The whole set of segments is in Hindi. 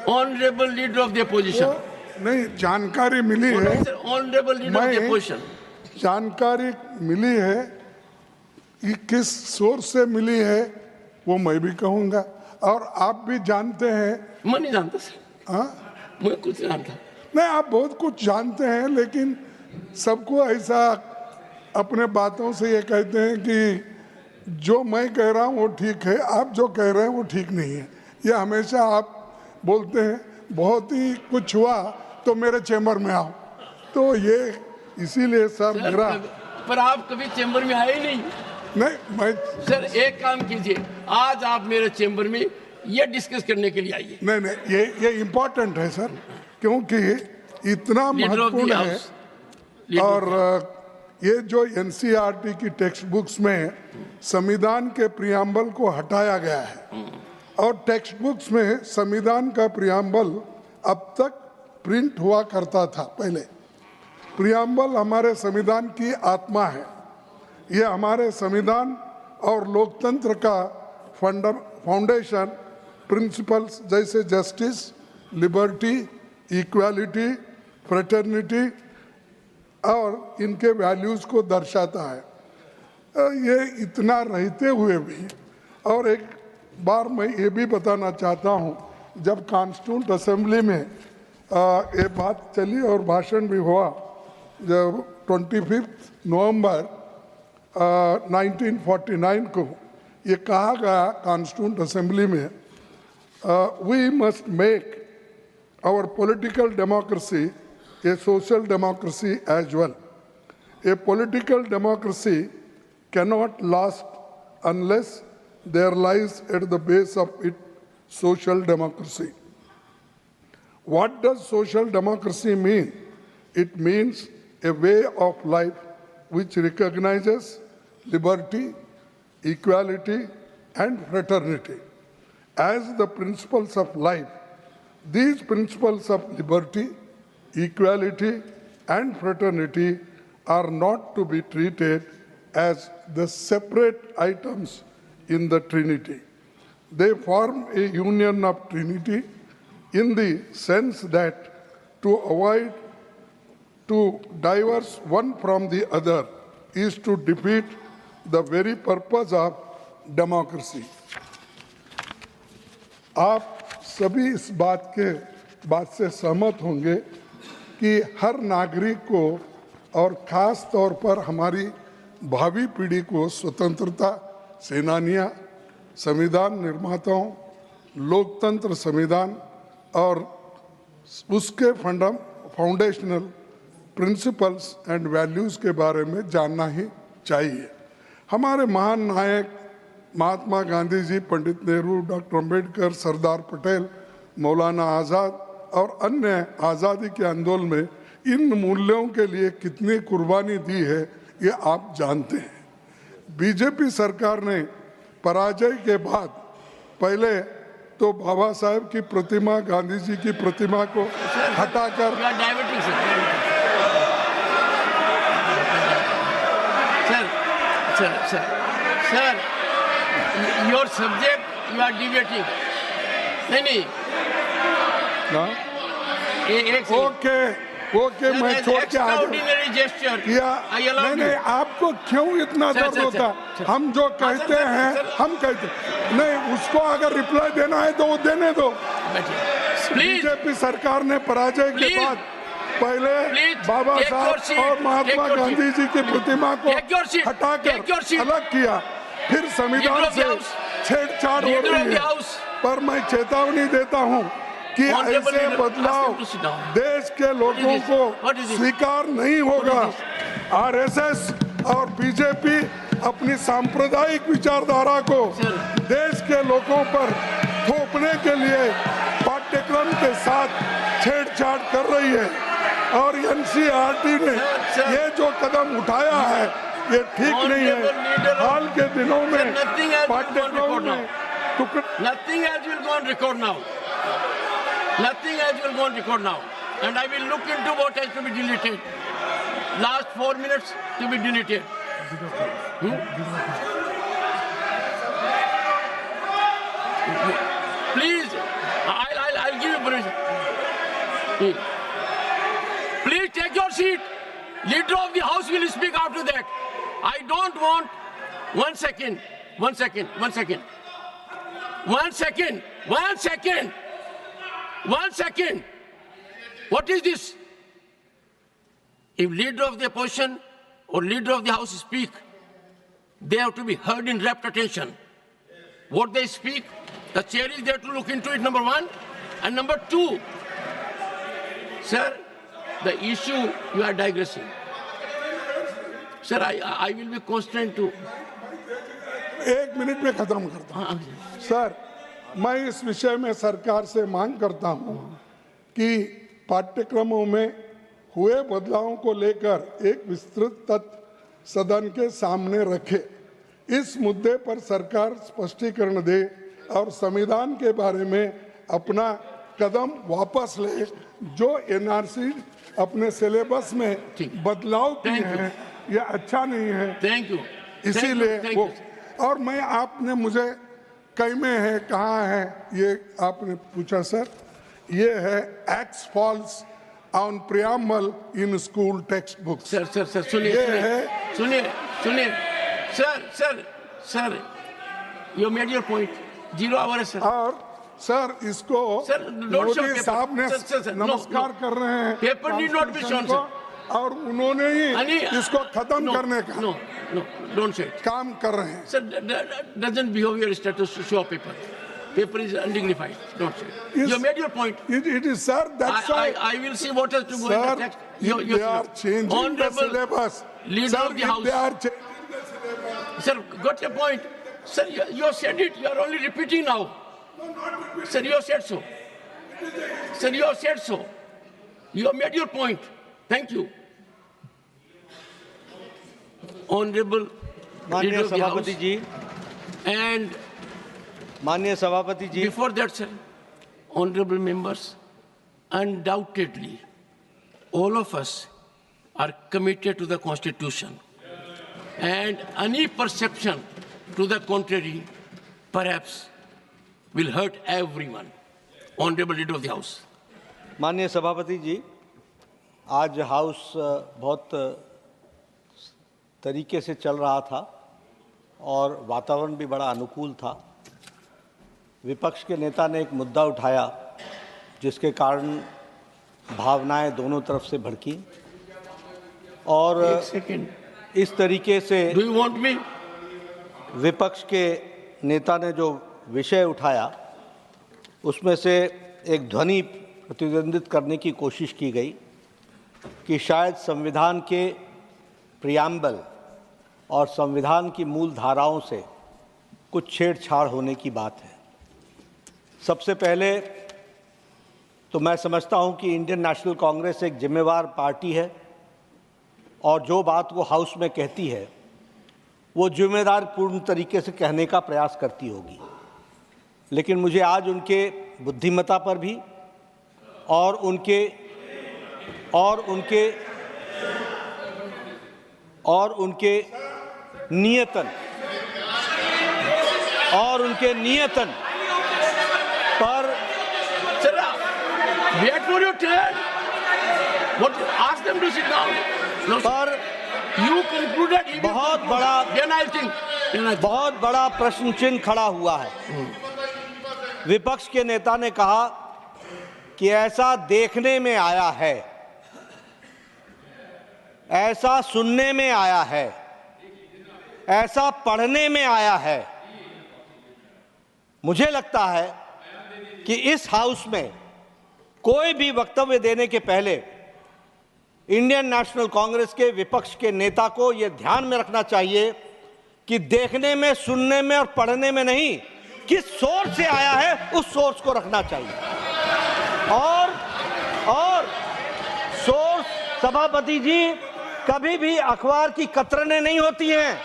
Honourable leader of the opposition. नहीं, जानकारी मिली है, honourable leader of the opposition. जानकारी मिली है कि किस सोर्स से मिली है वो मैं भी कहूंगा, और आप भी जानते हैं। मैं नहीं जानता सर। हाँ, मैं कुछ नहीं जानता। नहीं, आप बहुत कुछ जानते हैं, लेकिन सबको ऐसा अपने बातों से ये कहते हैं कि जो मैं कह रहा हूँ वो ठीक है, आप जो कह रहे हैं वो ठीक नहीं है। ये हमेशा आप बोलते हैं, बहुत ही कुछ हुआ तो मेरे चैम्बर में आओ, तो ये इसीलिए सर मेरा। पर आप कभी चैम्बर में आए नहीं। नहीं, मैं सर एक काम कीजिए, आज आप मेरे चैम्बर में ये डिस्कस करने के लिए आइए। नहीं नहीं, ये इम्पोर्टेंट है सर, क्योंकि इतना महत्वपूर्ण है। और ये जो एनसीईआरटी की टेक्स्ट बुक्स में संविधान के प्रियम्बल को हटाया गया है, और टेक्स्ट बुक्स में संविधान का प्रियम्बल अब तक प्रिंट हुआ करता था। पहले प्रियम्बल हमारे संविधान की आत्मा है, ये हमारे संविधान और लोकतंत्र का फाउंडेशन प्रिंसिपल्स जैसे जस्टिस, लिबर्टी, इक्वालिटी, फ्रेटर्निटी और इनके वैल्यूज़ को दर्शाता है। ये इतना रहते हुए भी, और एक बार मैं ये भी बताना चाहता हूँ, जब कॉन्स्टिट्यूंट असेंबली में ये बात चली और भाषण भी हुआ, जब 25 नवंबर 1949 को ये कहा गया कॉन्स्टिट्यूंट असेंबली में, we must make our political democracy a social democracy as well. A political democracy cannot last unless there lies at the base of it social democracy. What does social democracy mean? It means a way of life which recognizes liberty, equality, and fraternity as the principles of life. These principles of liberty, equality, and fraternity are not to be treated as the separate items in the Trinity. They form a union of Trinity in the sense that to avoid to diverge one from the other is to defeat the very purpose of democracy. आप सभी इस बात से सहमत होंगे कि हर नागरिक को और ख़ास तौर पर हमारी भावी पीढ़ी को स्वतंत्रता सेनानियां, संविधान निर्माताओं, लोकतंत्र संविधान और उसके फाउंडेशनल प्रिंसिपल्स एंड वैल्यूज़ के बारे में जानना ही चाहिए। हमारे महान नायक महात्मा गांधी जी, पंडित नेहरू, डॉक्टर अम्बेडकर, सरदार पटेल, मौलाना आज़ाद और अन्य आज़ादी के आंदोलन में इन मूल्यों के लिए कितनी कुर्बानी दी है ये आप जानते हैं। बीजेपी सरकार ने पराजय के बाद पहले तो बाबा साहेब की प्रतिमा, गांधी जी की प्रतिमा को हटाकर sir your subject you are debating. नहीं ओके मैं छोड़ के आ गया। नहीं, आपको क्यों इतना दर्द होता? हम जो कहते हैं हम कहते नहीं, उसको अगर रिप्लाई देना है तो वो देने दो। बीजेपी सरकार ने पराजय के बाद पहले बाबा साहब और महात्मा गांधी जी की प्रतिमा को हटाकर अलग किया, फिर संविधान से छेड़छाड़ हो रही है। पर मैं चेतावनी देता हूं कि ऐसे बदलाव देश के लोगों को स्वीकार नहीं होगा। आरएसएस और बीजेपी अपनी सांप्रदायिक विचारधारा को देश के लोगों पर थोपने के लिए पाठ्यक्रम के साथ छेड़छाड़ कर रही है, और एनसीईआरटी ने ये जो कदम उठाया है ये ठीक नहीं है। हाल के दिनों में पाठ्यक्रम में nothing else will go on record now. Nothing else will go on record now, and I will look into what has to be deleted. Last 4 minutes to be deleted. Please, I'll give permission. Please take your seat. Leader of the House will speak after that. I don't want. 1 second. 1 second. 1 second. 1 second. 1 second. 1 second. What is this? If leader of the opposition or leader of the House speak, they have to be heard in rapt attention. What they speak, the chair is there to look into it, number one. And number two, sir, the issue you are digressing. Sir, I will be constrained to. 1 minute में खत्म करता हूं। सर, मैं इस विषय में सरकार से मांग करता हूं कि पाठ्यक्रमों में हुए बदलावों को लेकर एक विस्तृत तथ्य सदन के सामने रखे। इस मुद्दे पर सरकार स्पष्टीकरण दे और संविधान के बारे में अपना कदम वापस ले। जो एनआरसी अपने सिलेबस में बदलाव किए हैं, ये अच्छा नहीं है। Thank you. इसीलिए वो, और मैं, आपने मुझे कई में है, कहाँ है, ये आपने पूछा सर, ये है X falls on preamble in school text book. Sir सुनिए sir you made your point. 0 hour है सर। और सर इसको मोदी साहब ने नमस्कार कर रहे हैं, paper need not be shown sir, और उन्होंने ही इसको खत्म करने का डोंट से काम कर रहे हैं। Sir doesn't behave your status to show paper. Paper is undignified. Don't say. You made your point. It is, sir. That's why I will see what has to go in the text. They are changing the syllabus. Leader of the House. They are changing the syllabus. Sir, got your point. Sir, you have said it. You are only repeating now. No, not repeating. Sir, you have said so. Sir, you have said so. You have made your point. Thank you. Honorable Leader of the House. And माननीय सभापति जी, before that, sir, honorable members, undoubtedly, all of us are committed to the Constitution, and any perception to the contrary, perhaps, will hurt everyone. Honorable Leader of the House. माननीय सभापति जी, आज हाउस बहुत तरीके से चल रहा था और वातावरण भी बड़ा अनुकूल था। विपक्ष के नेता ने एक मुद्दा उठाया जिसके कारण भावनाएं दोनों तरफ से भड़की और इस तरीके से Do you want me? विपक्ष के नेता ने जो विषय उठाया उसमें से एक ध्वनि प्रतिद्वंदित करने की कोशिश की गई कि शायद संविधान के प्रियम्बल और संविधान की मूल धाराओं से कुछ छेड़छाड़ होने की बात है। सबसे पहले तो मैं समझता हूं कि इंडियन नेशनल कांग्रेस एक जिम्मेवार पार्टी है और जो बात वो हाउस में कहती है वो जिम्मेदार पूर्ण तरीके से कहने का प्रयास करती होगी। लेकिन मुझे आज उनके बुद्धिमत्ता पर भी और उनके नियतन पर Sir, wait for your turn. What? Ask them to sit down. No, पर you concluded. He will बहुत conclude. बड़ा- Then I think. बहुत बड़ा प्रश्न चिन्ह खड़ा हुआ है। विपक्ष के नेता ने कहा कि ऐसा देखने में आया है, ऐसा सुनने में आया है, ऐसा पढ़ने में आया है। मुझे लगता है कि इस हाउस में कोई भी वक्तव्य देने के पहले इंडियन नेशनल कांग्रेस के विपक्ष के नेता को यह ध्यान में रखना चाहिए कि देखने में, सुनने में और पढ़ने में नहीं, किस सोर्स से आया है उस सोर्स को रखना चाहिए। और सोर्स, सभापति जी, कभी भी अखबार की कतरने नहीं होती हैं।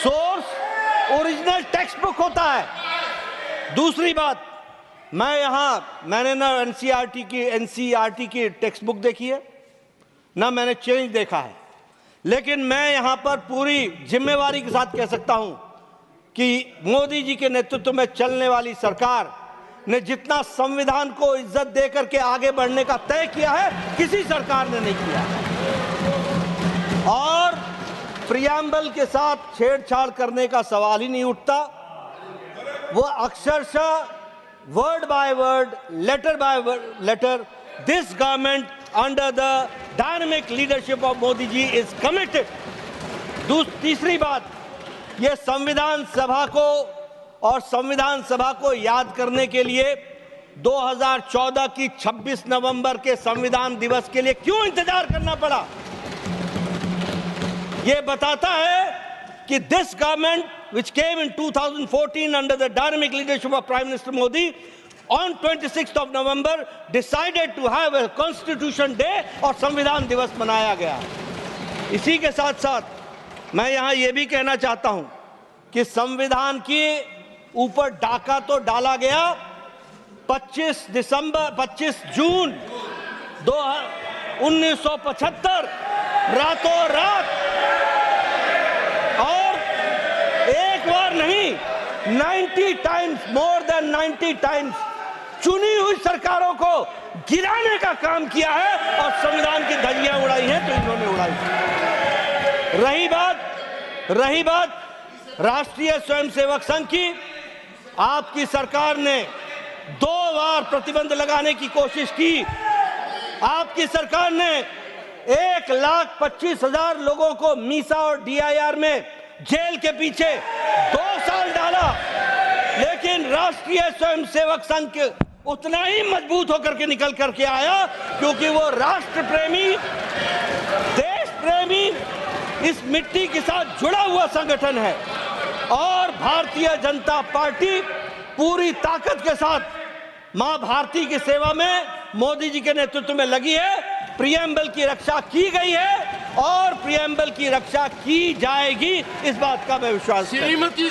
सोर्स ओरिजिनल टेक्स्ट बुक होता है। दूसरी बात, मैंने ना एनसीईआरटी की टेक्स्ट बुक देखी है, ना मैंने चेंज देखा है, लेकिन मैं यहां पर पूरी जिम्मेवारी के साथ कह सकता हूं कि मोदी जी के नेतृत्व में चलने वाली सरकार ने जितना संविधान को इज्जत देकर के आगे बढ़ने का तय किया है, किसी सरकार ने नहीं किया। और प्रियम्बल के साथ छेड़छाड़ करने का सवाल ही नहीं उठता। वो अक्षरशः word by word, letter by letter, this government under the dynamic leadership of Modi ji is committed. तीसरी बात, ये संविधान सभा को और संविधान सभा को याद करने के लिए 2014 की 26 नवंबर के संविधान दिवस के लिए क्यों इंतजार करना पड़ा? ये बताता है कि this government which came in 2014 under the dynamic leadership of Prime Minister Modi on 26th of November decided to have a Constitution Day और संविधान दिवस मनाया गया। इसी के साथ साथ मैं यहाँ ये भी कहना चाहता हूँ कि संविधान के ऊपर डाका तो डाला गया 25 जून 1975 रातों रात, और एक बार नहीं 90 टाइम्स, मोर देन 90 टाइम्स चुनी हुई सरकारों को गिराने का काम किया है और संविधान की धज्जियां उड़ाई हैं तो इन्होंने उड़ाई। रही बात राष्ट्रीय स्वयंसेवक संघ की, आपकी सरकार ने 2 बार प्रतिबंध लगाने की कोशिश की। आपकी सरकार ने 1,25,000 लोगों को मीसा और DIR में जेल के पीछे 2 साल डाला, लेकिन राष्ट्रीय स्वयंसेवक संघ उतना ही मजबूत होकर के निकल करके आया, क्योंकि वो राष्ट्र प्रेमी, देश प्रेमी, इस मिट्टी के साथ जुड़ा हुआ संगठन है। और भारतीय जनता पार्टी पूरी ताकत के साथ मां भारती की सेवा में मोदी जी के नेतृत्व में लगी है। प्रियम्बल की रक्षा की गई है और प्रियम्बल की रक्षा की जाएगी, इस बात का मैं विश्वास करता हूं।